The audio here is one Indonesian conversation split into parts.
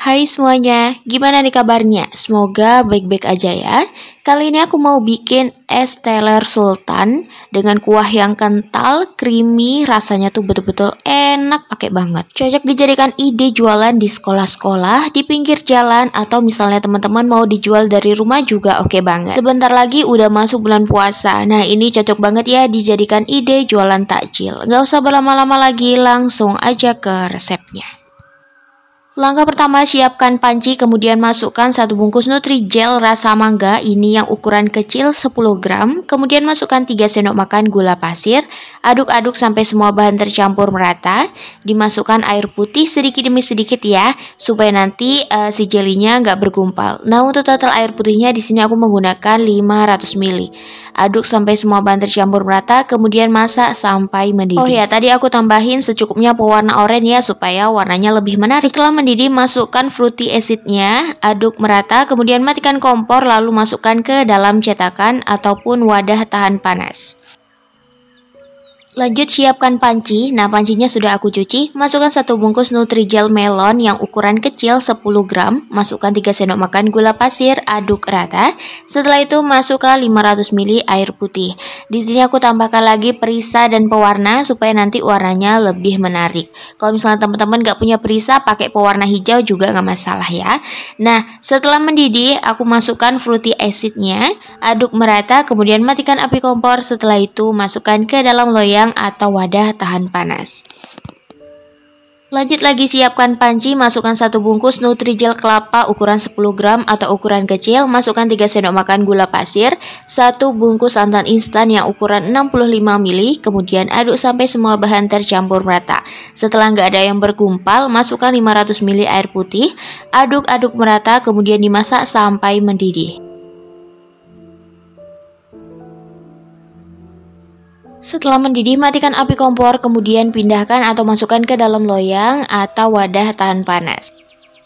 Hai semuanya, gimana nih kabarnya? Semoga baik-baik aja ya. Kali ini aku mau bikin es teler sultan dengan kuah yang kental, creamy, rasanya tuh betul-betul enak pakai banget. Cocok dijadikan ide jualan di sekolah-sekolah, di pinggir jalan, atau misalnya teman-teman mau dijual dari rumah juga oke banget. Sebentar lagi udah masuk bulan puasa, nah ini cocok banget ya dijadikan ide jualan takjil. Gak usah berlama-lama lagi, langsung aja ke resepnya. Langkah pertama, siapkan panci, kemudian masukkan 1 bungkus Nutrijel rasa mangga, ini yang ukuran kecil 10 gram, kemudian masukkan 3 sendok makan gula pasir, aduk-aduk sampai semua bahan tercampur merata, dimasukkan air putih sedikit demi sedikit ya, supaya nanti si jelinya nggak bergumpal. Nah, untuk total air putihnya di sini aku menggunakan 500 ml. Aduk sampai semua bahan tercampur merata, kemudian masak sampai mendidih. Oh ya, tadi aku tambahin secukupnya pewarna oranye ya, supaya warnanya lebih menarik. Setelah mendidih, masukkan fruity acidnya, aduk merata, kemudian matikan kompor, lalu masukkan ke dalam cetakan ataupun wadah tahan panas. Lanjut siapkan panci. Nah, pancinya sudah aku cuci. Masukkan 1 bungkus Nutrijel melon yang ukuran kecil 10 gram. Masukkan 3 sendok makan gula pasir, aduk rata. Setelah itu masukkan 500 ml air putih. Di sini aku tambahkan lagi perisa dan pewarna supaya nanti warnanya lebih menarik. Kalau misalnya teman-teman gak punya perisa, pakai pewarna hijau juga gak masalah ya. Nah, setelah mendidih, aku masukkan fruity acidnya, aduk merata, kemudian matikan api kompor. Setelah itu masukkan ke dalam loyang atau wadah tahan panas. Lanjut lagi, siapkan panci, masukkan 1 bungkus Nutrijel kelapa ukuran 10 gram atau ukuran kecil, masukkan 3 sendok makan gula pasir, 1 bungkus santan instan yang ukuran 65 ml, kemudian aduk sampai semua bahan tercampur merata. Setelah nggak ada yang bergumpal, masukkan 500 ml air putih, aduk-aduk merata, kemudian dimasak sampai mendidih. Setelah mendidih, matikan api kompor, kemudian pindahkan atau masukkan ke dalam loyang atau wadah tahan panas.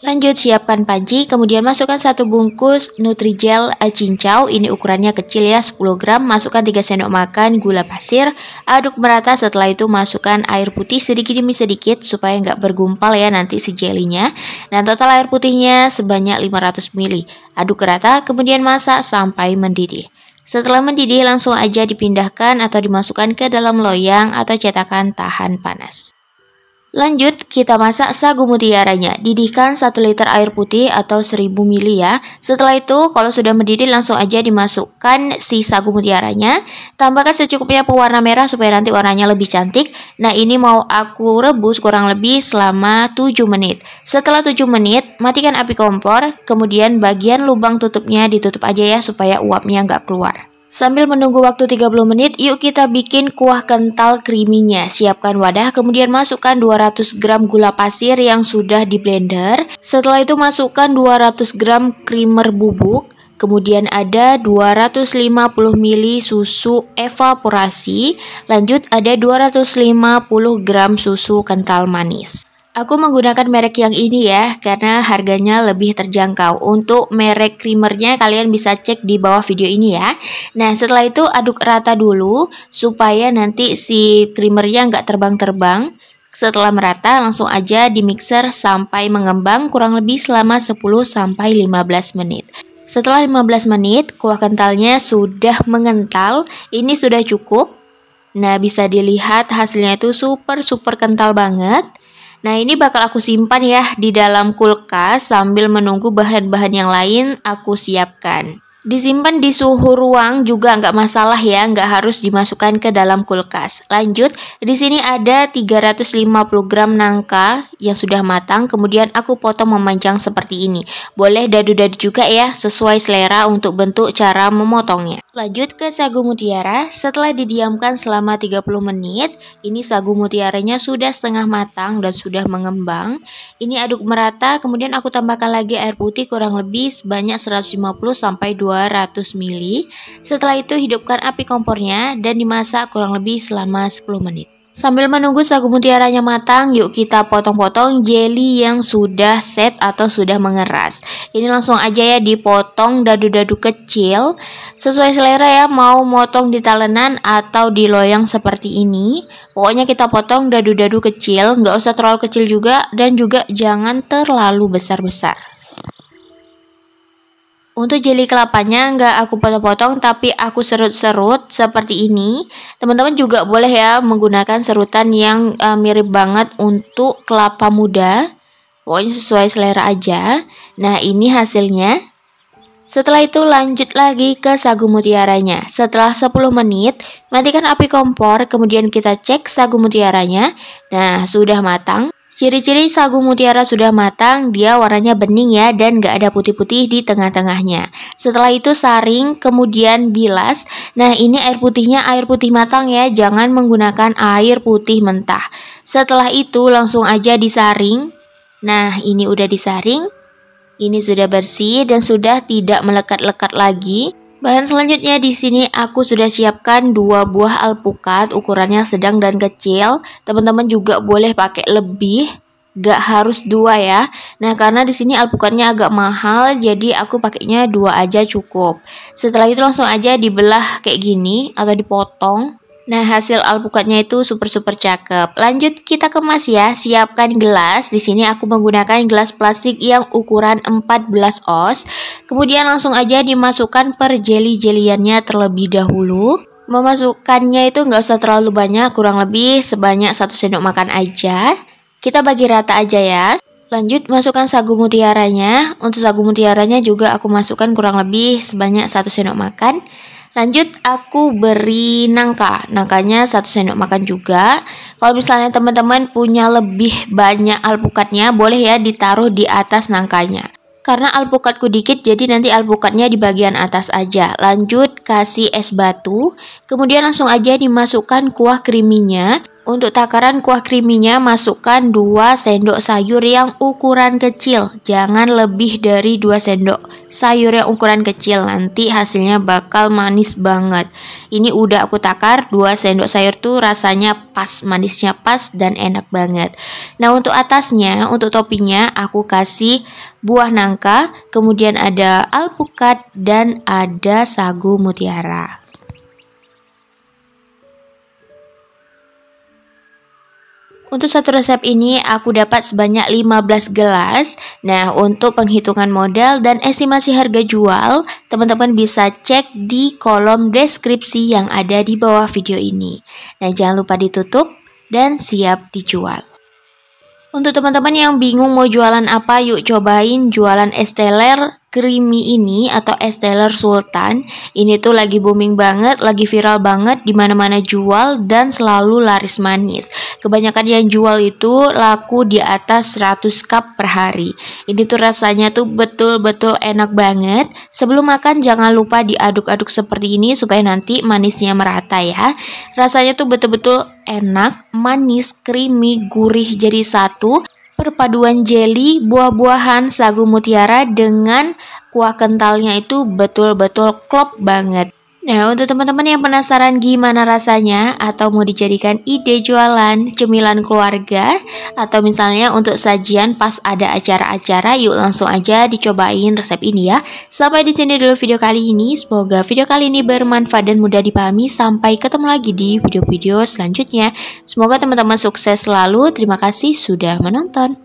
Lanjut siapkan panci, kemudian masukkan 1 bungkus Nutrijel cincau, ini ukurannya kecil ya, 10 gram, masukkan 3 sendok makan gula pasir, aduk merata. Setelah itu masukkan air putih sedikit demi sedikit supaya nggak bergumpal ya nanti si jelinya. Dan total air putihnya sebanyak 500 ml. Aduk rata, kemudian masak sampai mendidih. Setelah mendidih, langsung aja dipindahkan atau dimasukkan ke dalam loyang atau cetakan tahan panas. Lanjut, kita masak sagu mutiaranya. Didihkan 1 liter air putih atau 1000 ml ya. Setelah itu, kalau sudah mendidih, langsung aja dimasukkan si sagu mutiaranya. Tambahkan secukupnya pewarna merah supaya nanti warnanya lebih cantik. Nah, ini mau aku rebus kurang lebih selama 7 menit. Setelah 7 menit, matikan api kompor. Kemudian bagian lubang tutupnya ditutup aja ya supaya uapnya nggak keluar. Sambil menunggu waktu 30 menit, yuk kita bikin kuah kental creamy-nya. Siapkan wadah, kemudian masukkan 200 gram gula pasir yang sudah di blender. Setelah itu masukkan 200 gram creamer bubuk. Kemudian ada 250 ml susu evaporasi. Lanjut ada 250 gram susu kental manis. Aku menggunakan merek yang ini ya, karena harganya lebih terjangkau. Untuk merek creamernya kalian bisa cek di bawah video ini ya. Nah, setelah itu aduk rata dulu, supaya nanti si creamernya nggak terbang-terbang. Setelah merata, langsung aja di mixer sampai mengembang kurang lebih selama 10-15 menit. Setelah 15 menit, kuah kentalnya sudah mengental, ini sudah cukup. Nah, bisa dilihat hasilnya itu super kental banget. Nah, ini bakal aku simpan ya di dalam kulkas sambil menunggu bahan-bahan yang lain aku siapkan. Disimpan di suhu ruang juga nggak masalah ya, nggak harus dimasukkan ke dalam kulkas. Lanjut, di sini ada 350 gram nangka yang sudah matang, kemudian aku potong memanjang seperti ini. Boleh dadu-dadu juga ya, sesuai selera untuk bentuk cara memotongnya. Lanjut ke sagu mutiara. Setelah didiamkan selama 30 menit, ini sagu mutiaranya sudah setengah matang dan sudah mengembang. Ini aduk merata, kemudian aku tambahkan lagi air putih kurang lebih sebanyak 150-200 ml. Setelah itu hidupkan api kompornya dan dimasak kurang lebih selama 10 menit. Sambil menunggu sagu mutiaranya matang, yuk kita potong-potong jelly yang sudah set atau sudah mengeras. Ini langsung aja ya dipotong dadu-dadu kecil. Sesuai selera ya, mau motong di talenan atau di loyang seperti ini. Pokoknya kita potong dadu-dadu kecil, nggak usah terlalu kecil juga dan juga jangan terlalu besar-besar. Untuk jeli kelapanya nggak aku potong-potong tapi aku serut-serut seperti ini. Teman-teman juga boleh ya menggunakan serutan yang mirip banget untuk kelapa muda. Pokoknya sesuai selera aja. Nah ini hasilnya. Setelah itu lanjut lagi ke sagu mutiaranya. Setelah 10 menit, matikan api kompor, kemudian kita cek sagu mutiaranya. Nah sudah matang. Ciri-ciri sagu mutiara sudah matang, dia warnanya bening ya dan gak ada putih-putih di tengah-tengahnya. Setelah itu saring, kemudian bilas. Nah ini air putihnya air putih matang ya, jangan menggunakan air putih mentah. Setelah itu langsung aja disaring. Nah ini udah disaring, ini sudah bersih dan sudah tidak melekat-lekat lagi. Bahan selanjutnya di sini aku sudah siapkan 2 buah alpukat, ukurannya sedang dan kecil. Teman-teman juga boleh pakai lebih, gak harus 2 ya. Nah karena di sini alpukatnya agak mahal, jadi aku pakainya 2 aja cukup. Setelah itu langsung aja dibelah kayak gini atau dipotong. Nah hasil alpukatnya itu super cakep. Lanjut kita kemas ya. Siapkan gelas. Di sini aku menggunakan gelas plastik yang ukuran 14 oz. Kemudian langsung aja dimasukkan per jelly-jeliannya terlebih dahulu. Memasukkannya itu nggak usah terlalu banyak, kurang lebih sebanyak 1 sendok makan aja. Kita bagi rata aja ya. Lanjut masukkan sagu mutiaranya. Untuk sagu mutiaranya juga aku masukkan kurang lebih sebanyak 1 sendok makan. Lanjut aku beri nangka. Nangkanya 1 sendok makan juga. Kalau misalnya teman-teman punya lebih banyak alpukatnya, boleh ya ditaruh di atas nangkanya. Karena alpukatku dikit, jadi nanti alpukatnya di bagian atas aja. Lanjut kasih es batu. Kemudian langsung aja dimasukkan kuah creaminya. Untuk takaran kuah creaminya masukkan 2 sendok sayur yang ukuran kecil. Jangan lebih dari 2 sendok sayur yang ukuran kecil, nanti hasilnya bakal manis banget. Ini udah aku takar 2 sendok sayur tuh rasanya pas, manisnya pas dan enak banget. Nah untuk atasnya, untuk toppingnya aku kasih buah nangka, kemudian ada alpukat dan ada sagu mutiara. Untuk satu resep ini aku dapat sebanyak 15 gelas. Nah untuk penghitungan modal dan estimasi harga jual, teman-teman bisa cek di kolom deskripsi yang ada di bawah video ini. Nah jangan lupa ditutup dan siap dijual. Untuk teman-teman yang bingung mau jualan apa, yuk cobain jualan es teler creamy ini atau es teler sultan. Ini tuh lagi booming banget, lagi viral banget, dimana-mana jual dan selalu laris manis. Kebanyakan yang jual itu laku di atas 100 cup per hari. Ini tuh rasanya tuh betul-betul enak banget. Sebelum makan jangan lupa diaduk-aduk seperti ini supaya nanti manisnya merata ya. Rasanya tuh betul-betul enak, manis, creamy, gurih jadi satu. Perpaduan jelly, buah-buahan, sagu mutiara dengan kuah kentalnya itu betul-betul klop banget. Nah untuk teman-teman yang penasaran gimana rasanya atau mau dijadikan ide jualan cemilan keluarga atau misalnya untuk sajian pas ada acara-acara, yuk langsung aja dicobain resep ini ya. Sampai di sini dulu video kali ini. Semoga video kali ini bermanfaat dan mudah dipahami. Sampai ketemu lagi di video-video selanjutnya. Semoga teman-teman sukses selalu. Terima kasih sudah menonton.